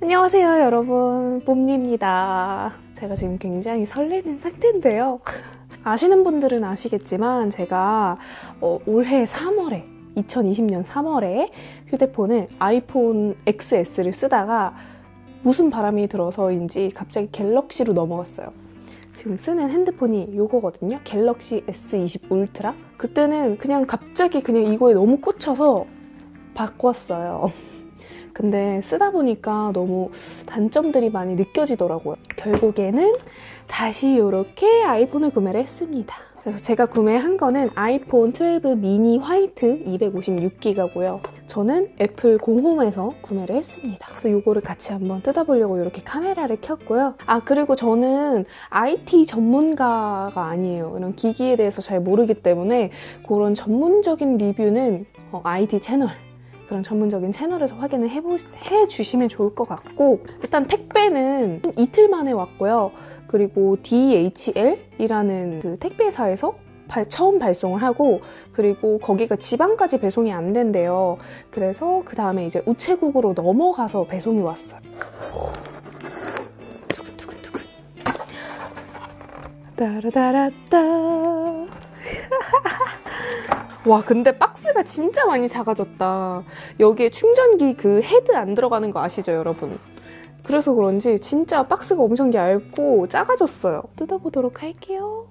안녕하세요 여러분, 뽐니입니다. 제가 지금 굉장히 설레는 상태인데요. 아시는 분들은 아시겠지만 제가 올해 3월에 2020년 3월에 휴대폰을 아이폰 XS를 쓰다가 무슨 바람이 들어서인지 갑자기 갤럭시로 넘어갔어요. 지금 쓰는 핸드폰이 이거거든요. 갤럭시 S20 울트라. 그때는 그냥 갑자기 그냥 이거에 너무 꽂혀서 바꿨어요. 근데 쓰다 보니까 너무 단점들이 많이 느껴지더라고요. 결국에는 다시 이렇게 아이폰을 구매를 했습니다. 그래서 제가 구매한 거는 아이폰 12 미니 화이트 256기가고요. 저는 애플 공홈에서 구매를 했습니다. 그래서 이거를 같이 한번 뜯어보려고 이렇게 카메라를 켰고요. 그리고 저는 IT 전문가가 아니에요. 이런 기기에 대해서 잘 모르기 때문에 그런 전문적인 리뷰는 IT 채널, 그런 전문적인 채널에서 확인을 해주시면 좋을 것 같고, 일단 택배는 이틀 만에 왔고요. 그리고 DHL이라는 그 택배사에서 처음 발송을 하고, 그리고 거기가 지방까지 배송이 안 된대요. 그래서 그 다음에 이제 우체국으로 넘어가서 배송이 왔어요. 두근두근두근. 따라따라따. 와, 근데 박스가 진짜 많이 작아졌다. 여기에 충전기 그 헤드 안 들어가는 거 아시죠, 여러분? 그래서 그런지 진짜 박스가 엄청 얇고 작아졌어요. 뜯어보도록 할게요.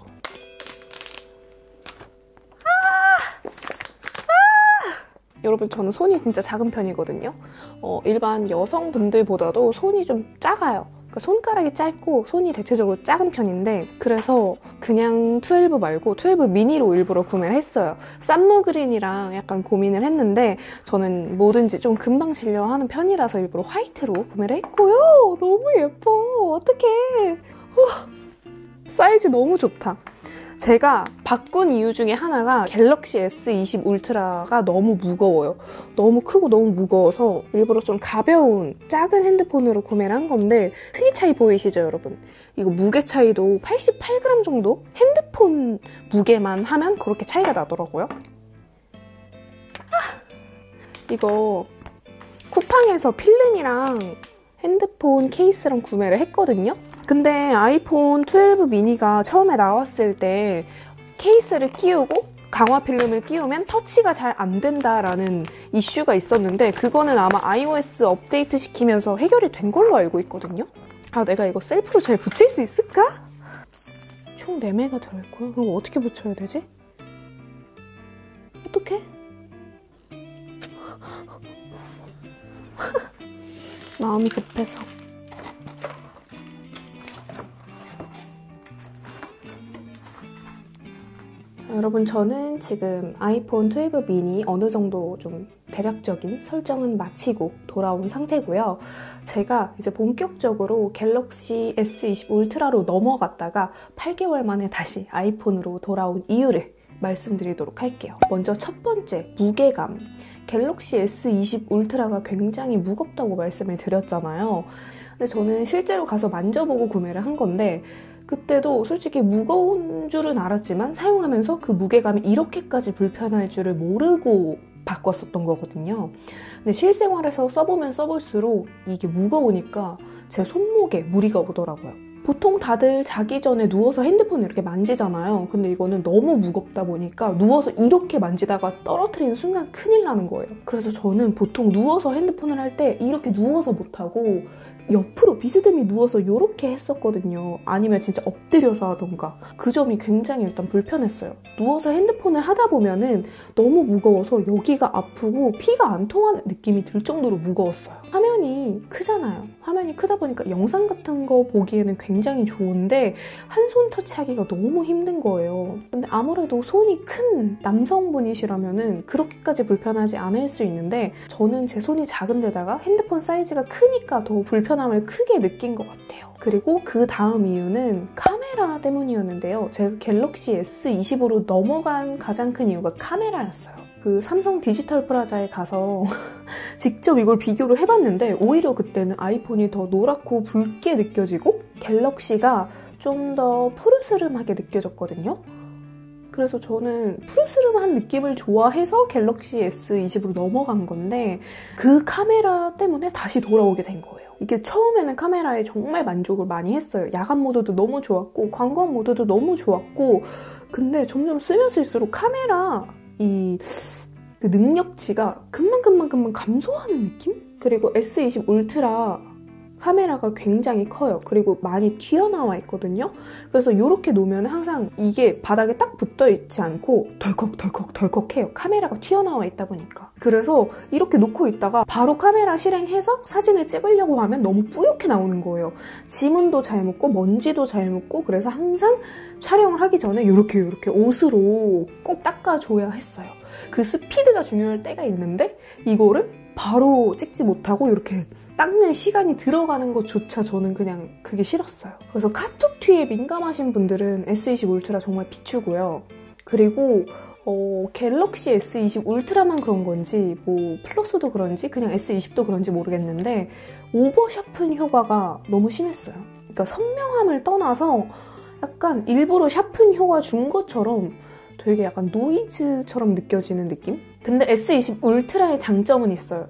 여러분, 저는 손이 진짜 작은 편이거든요. 일반 여성분들보다도 손이 좀 작아요. 그러니까 손가락이 짧고 손이 대체적으로 작은 편인데, 그래서 그냥 12 말고 12 미니로 일부러 구매를 했어요. 쌈무그린이랑 약간 고민을 했는데 저는 뭐든지 좀 금방 질려하는 편이라서 일부러 화이트로 구매를 했고요. 너무 예뻐. 어떡해. 사이즈 너무 좋다. 제가 바꾼 이유 중에 하나가 갤럭시 S20 울트라가 너무 무거워요. 너무 크고 너무 무거워서 일부러 좀 가벼운 작은 핸드폰으로 구매를 한 건데, 크기 차이 보이시죠, 여러분? 이거 무게 차이도 88g 정도? 핸드폰 무게만 하면 그렇게 차이가 나더라고요. 이거 쿠팡에서 필름이랑 핸드폰 케이스랑 구매를 했거든요. 근데 아이폰 12 미니가 처음에 나왔을 때 케이스를 끼우고 강화 필름을 끼우면 터치가 잘 안 된다라는 이슈가 있었는데, 그거는 아마 iOS 업데이트 시키면서 해결이 된 걸로 알고 있거든요. 내가 이거 셀프로 잘 붙일 수 있을까? 총 4매가 들어있고요. 이거 어떻게 붙여야 되지? 어떡해? 마음이 급해서. 여러분, 저는 지금 아이폰 12 미니 어느 정도 좀 대략적인 설정은 마치고 돌아온 상태고요. 제가 이제 본격적으로 갤럭시 S20 울트라로 넘어갔다가 8개월 만에 다시 아이폰으로 돌아온 이유를 말씀드리도록 할게요. 먼저 첫 번째, 무게감. 갤럭시 S20 울트라가 굉장히 무겁다고 말씀을 드렸잖아요. 근데 저는 실제로 가서 만져보고 구매를 한 건데, 그때도 솔직히 무거운 줄은 알았지만 사용하면서 그 무게감이 이렇게까지 불편할 줄을 모르고 바꿨었던 거거든요. 근데 실생활에서 써보면 써볼수록 이게 무거우니까 제 손목에 무리가 오더라고요. 보통 다들 자기 전에 누워서 핸드폰을 이렇게 만지잖아요. 근데 이거는 너무 무겁다 보니까 누워서 이렇게 만지다가 떨어뜨리는 순간 큰일 나는 거예요. 그래서 저는 보통 누워서 핸드폰을 할 때 이렇게 누워서 못하고 옆으로 비스듬히 누워서 이렇게 했었거든요. 아니면 진짜 엎드려서 하던가. 그 점이 굉장히 일단 불편했어요. 누워서 핸드폰을 하다 보면은 너무 무거워서 여기가 아프고 피가 안 통하는 느낌이 들 정도로 무거웠어요. 화면이 크잖아요. 화면이 크다 보니까 영상 같은 거 보기에는 굉장히 좋은데 한 손 터치하기가 너무 힘든 거예요. 근데 아무래도 손이 큰 남성분이시라면은 그렇게까지 불편하지 않을 수 있는데, 저는 제 손이 작은 데다가 핸드폰 사이즈가 크니까 더 불편함을 크게 느낀 것 같아요. 그리고 그 다음 이유는 카메라 때문이었는데요. 제가 갤럭시 S20으로 넘어간 가장 큰 이유가 카메라였어요. 그 삼성 디지털 프라자에 가서 직접 이걸 비교를 해봤는데 오히려 그때는 아이폰이 더 노랗고 붉게 느껴지고 갤럭시가 좀 더 푸르스름하게 느껴졌거든요. 그래서 저는 푸르스름한 느낌을 좋아해서 갤럭시 S20으로 넘어간 건데 그 카메라 때문에 다시 돌아오게 된 거예요. 이게 처음에는 카메라에 정말 만족을 많이 했어요. 야간 모드도 너무 좋았고 광광 모드도 너무 좋았고 근데 점점 쓰면 쓸수록 카메라 그 능력치가 금방 감소하는 느낌? 그리고 S20 울트라 카메라가 굉장히 커요. 그리고 많이 튀어나와 있거든요. 그래서 이렇게 놓으면 항상 이게 바닥에 딱 붙어있지 않고 덜컥해요. 카메라가 튀어나와 있다 보니까. 그래서 이렇게 놓고 있다가 바로 카메라 실행해서 사진을 찍으려고 하면 너무 뿌옇게 나오는 거예요. 지문도 잘 묻고 먼지도 잘 묻고 그래서 항상 촬영을 하기 전에 이렇게 옷으로 꼭 닦아줘야 했어요. 그 스피드가 중요할 때가 있는데 이거를 바로 찍지 못하고 이렇게 닦는 시간이 들어가는 것조차 저는 그냥 그게 싫었어요. 그래서 카톡 튀에 민감하신 분들은 S20 울트라 정말 비추고요. 그리고 갤럭시 S20 울트라만 그런 건지 뭐 플러스도 그런지 그냥 S20도 그런지 모르겠는데 오버샤픈 효과가 너무 심했어요. 그러니까 선명함을 떠나서 약간 일부러 샤픈 효과 준 것처럼 되게 약간 노이즈처럼 느껴지는 느낌? 근데 S20 울트라의 장점은 있어요.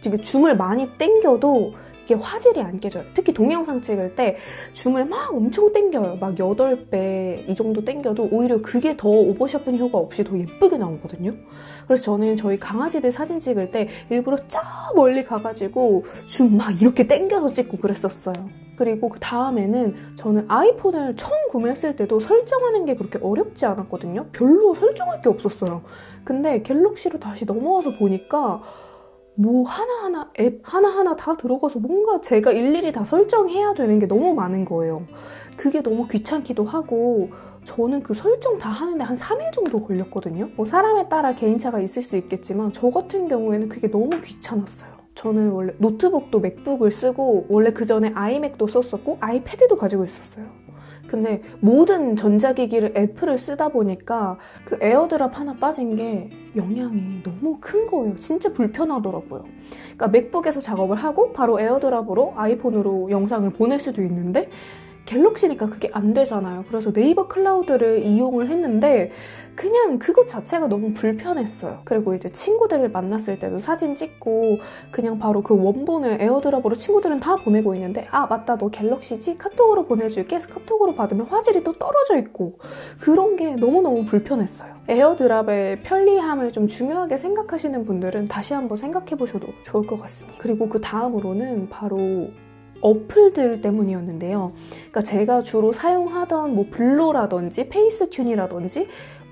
이게 줌을 많이 당겨도 이게 화질이 안 깨져요. 특히 동영상 찍을 때 줌을 막 엄청 당겨요. 막 8배 이 정도 당겨도 오히려 그게 더 오버샤픈 효과 없이 더 예쁘게 나오거든요. 그래서 저는 저희 강아지들 사진 찍을 때 일부러 저 멀리 가가지고 줌 막 이렇게 당겨서 찍고 그랬었어요. 그리고 그 다음에는 저는 아이폰을 처음 구매했을 때도 설정하는 게 그렇게 어렵지 않았거든요. 별로 설정할 게 없었어요. 근데 갤럭시로 다시 넘어와서 보니까 뭐 하나하나 앱 하나하나 다 들어가서 뭔가 제가 일일이 다 설정해야 되는 게 너무 많은 거예요. 그게 너무 귀찮기도 하고 저는 그 설정 다 하는데 한 3일 정도 걸렸거든요. 뭐 사람에 따라 개인차가 있을 수 있겠지만 저 같은 경우에는 그게 너무 귀찮았어요. 저는 원래 노트북도 맥북을 쓰고 원래 그 전에 아이맥도 썼었고 아이패드도 가지고 있었어요. 근데 모든 전자기기를 애플을 쓰다 보니까 그 에어드랍 하나 빠진 게 영향이 너무 큰 거예요. 진짜 불편하더라고요. 그러니까 맥북에서 작업을 하고 바로 에어드랍으로 아이폰으로 영상을 보낼 수도 있는데 갤럭시니까 그게 안 되잖아요. 그래서 네이버 클라우드를 이용을 했는데 그냥 그것 자체가 너무 불편했어요. 그리고 이제 친구들을 만났을 때도 사진 찍고 그냥 바로 그 원본을 에어드랍으로 친구들은 다 보내고 있는데 아 맞다 너 갤럭시지? 카톡으로 보내줄게 해서 카톡으로 받으면 화질이 또 떨어져 있고 그런 게 너무너무 불편했어요. 에어드랍의 편리함을 좀 중요하게 생각하시는 분들은 다시 한번 생각해보셔도 좋을 것 같습니다. 그리고 그 다음으로는 바로 어플들 때문이었는데요. 그러니까 제가 주로 사용하던 뭐 블로라든지 페이스튠이라든지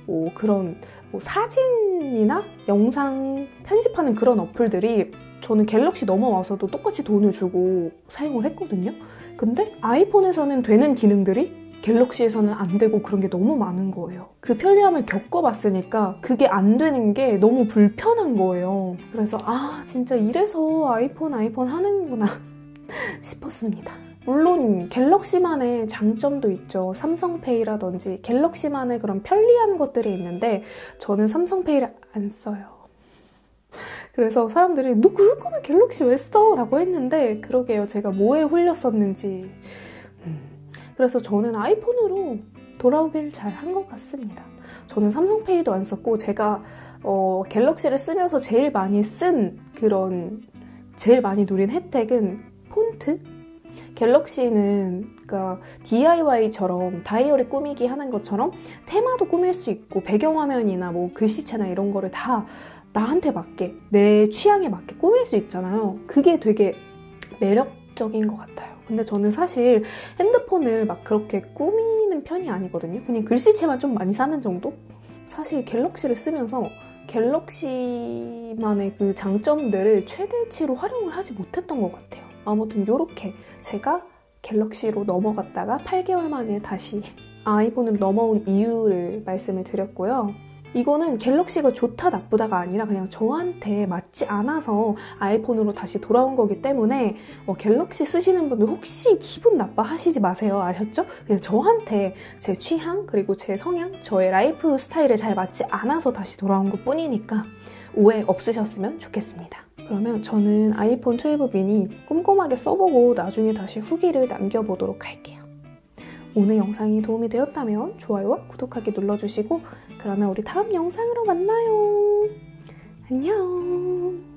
뭐 그런 뭐 사진이나 영상 편집하는 그런 어플들이 저는 갤럭시 넘어와서도 똑같이 돈을 주고 사용을 했거든요. 근데 아이폰에서는 되는 기능들이 갤럭시에서는 안 되고 그런 게 너무 많은 거예요. 그 편리함을 겪어봤으니까 그게 안 되는 게 너무 불편한 거예요. 그래서 아 진짜 이래서 아이폰 하는구나 싶었습니다. 물론 갤럭시만의 장점도 있죠. 삼성페이라든지 갤럭시만의 그런 편리한 것들이 있는데 저는 삼성페이를 안 써요. 그래서 사람들이 너 그럴 거면 갤럭시 왜 써? 라고 했는데 그러게요. 제가 뭐에 홀렸었는지. 그래서 저는 아이폰으로 돌아오길 잘 한 것 같습니다. 저는 삼성페이도 안 썼고 제가 갤럭시를 쓰면서 제일 많이 누린 혜택은 폰트? 갤럭시는 그러니까 DIY처럼 다이어리 꾸미기 하는 것처럼 테마도 꾸밀 수 있고 배경화면이나 뭐 글씨체나 이런 거를 다 나한테 맞게 내 취향에 맞게 꾸밀 수 있잖아요. 그게 되게 매력적인 것 같아요. 근데 저는 사실 핸드폰을 막 그렇게 꾸미는 편이 아니거든요. 그냥 글씨체만 좀 많이 사는 정도? 사실 갤럭시를 쓰면서 갤럭시만의 그 장점들을 최대치로 활용을 하지 못했던 것 같아요. 아무튼 이렇게 제가 갤럭시로 넘어갔다가 8개월 만에 다시 아이폰으로 넘어온 이유를 말씀을 드렸고요. 이거는 갤럭시가 좋다 나쁘다가 아니라 그냥 저한테 맞지 않아서 아이폰으로 다시 돌아온 거기 때문에 갤럭시 쓰시는 분들 혹시 기분 나빠하시지 마세요. 아셨죠? 그냥 저한테 제 취향 그리고 제 성향, 저의 라이프 스타일에 잘 맞지 않아서 다시 돌아온 것 뿐이니까 오해 없으셨으면 좋겠습니다. 그러면 저는 아이폰 12 미니 꼼꼼하게 써보고 나중에 다시 후기를 남겨보도록 할게요. 오늘 영상이 도움이 되었다면 좋아요와 구독하기 눌러주시고 그러면 우리 다음 영상으로 만나요. 안녕.